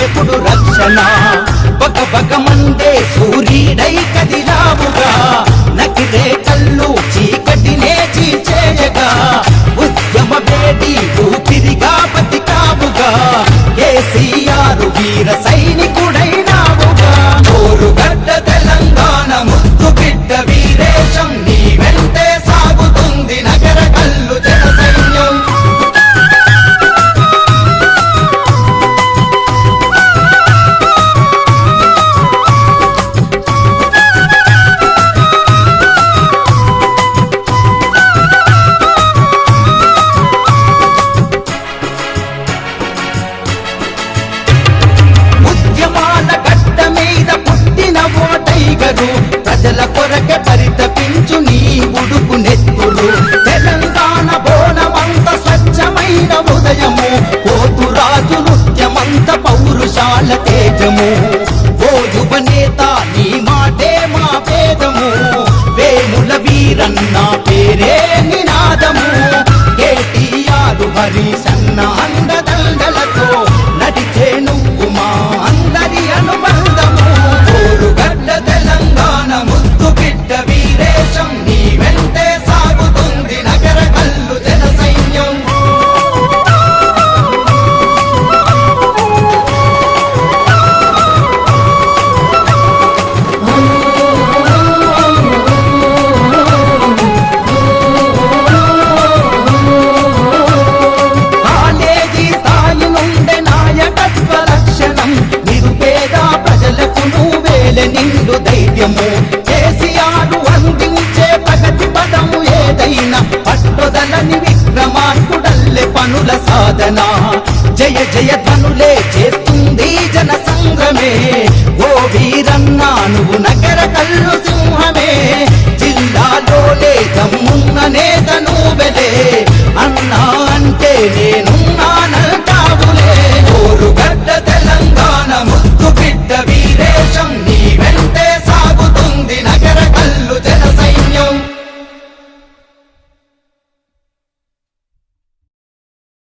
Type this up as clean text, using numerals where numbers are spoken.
నీకెప్పుడు రక్షణ బగ బగ మండే సూర్యుడై కదిలావుగా నకిరే కళ్ళు చీకటినే చీల్చేయగా ఉద్యమ వేడి ఊపిరిగా బతికావుగా కేసీఆర్ వీర సైనికుడైనావుగా ఓరుగడ్డ తెలంగాణ ముద్దు బిడ్డ వీరేశం నీ వెంటే సాగుతుంది నగర కల్లు జన సైన్యం ప్రజల కొరకే పరితపించు నీ ఉడుకు నెత్తులు తెలంగాణ బోనమంత స్వచ్ఛమైన ఉదయము కోతురాజు నృత్యమంత పౌరుషాల తేజము ఓ యువ నేత నీ మాటే మా వేదము వేముల వీరన్న పేరే నినాదము కేటీఆర్ హరీశన్న అండదండలతో నడిచే నువ్వు మా అందరి అనుబంధము ఓరుగడ్డ తెలంగాణ ముద్దు బిడ్డ వీరేశం నీ వెంటే సాగుతుంది నగర కల్లు జన సైన్యం కాలేజీ స్థాయి నుండే నాయకత్వ లక్షణం నిరుపేద ప్రజలకు నువ్వేలే నిండు ధైర్యము కేసీఆర్ అందించే ప్రగతి పదము ఏదైనా పట్టుదలని విక్రమార్కుడల్లే పనుల సాధన జయ జయ ధనులే చేస్తుంది జన సంగ్రమే ఓ వీరన్నా నువ్వు నగర కల్లు సింహమే జిల్లాలోనే దమ్మున్న నేత నువ్వెలే అన్నా అంటే నేను